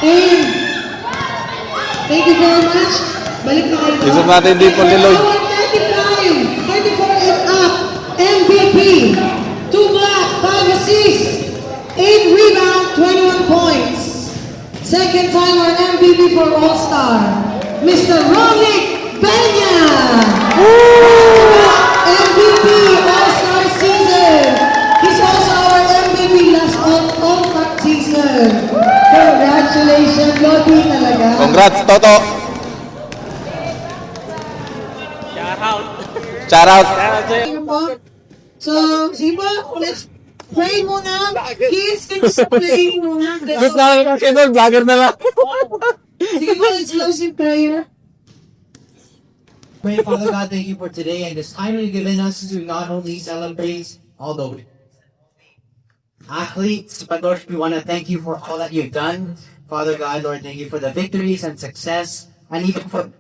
And thank you very much. Balik na kayo. Isip natin din po ni Lloyd. 35, 34 and up. MVP. 2 block, 5 assists, 8 rebound, 21 points. Second timer MVP for All-Star, Mr. Ronick Peña. MVP All-Star season. He's also our MVP last all-pack season. Congratulations, Lodi talaga. Congrats, Toto. Shout out. So, sige po, let's pray muna. Kids, let's pray muna. Good na lang kasi doon, vlogger na lang. Sige po, let's close in prayer. Pray, Father God, thank you for today and this time you've given us to not only celebrate all the athletes, but Lord, we want to thank you for all that you've done. Father God, Lord, thank you for the victories and success, and even for...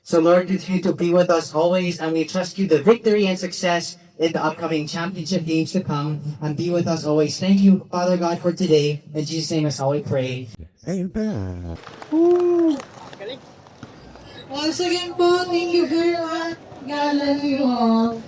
So Lord, continue to be with us always, and we trust you the victory and success in the upcoming championship games to come, and be with us always. Thank you, Father God, for today. In Jesus' name is how we pray. Once again po, thank you very much. God love you all.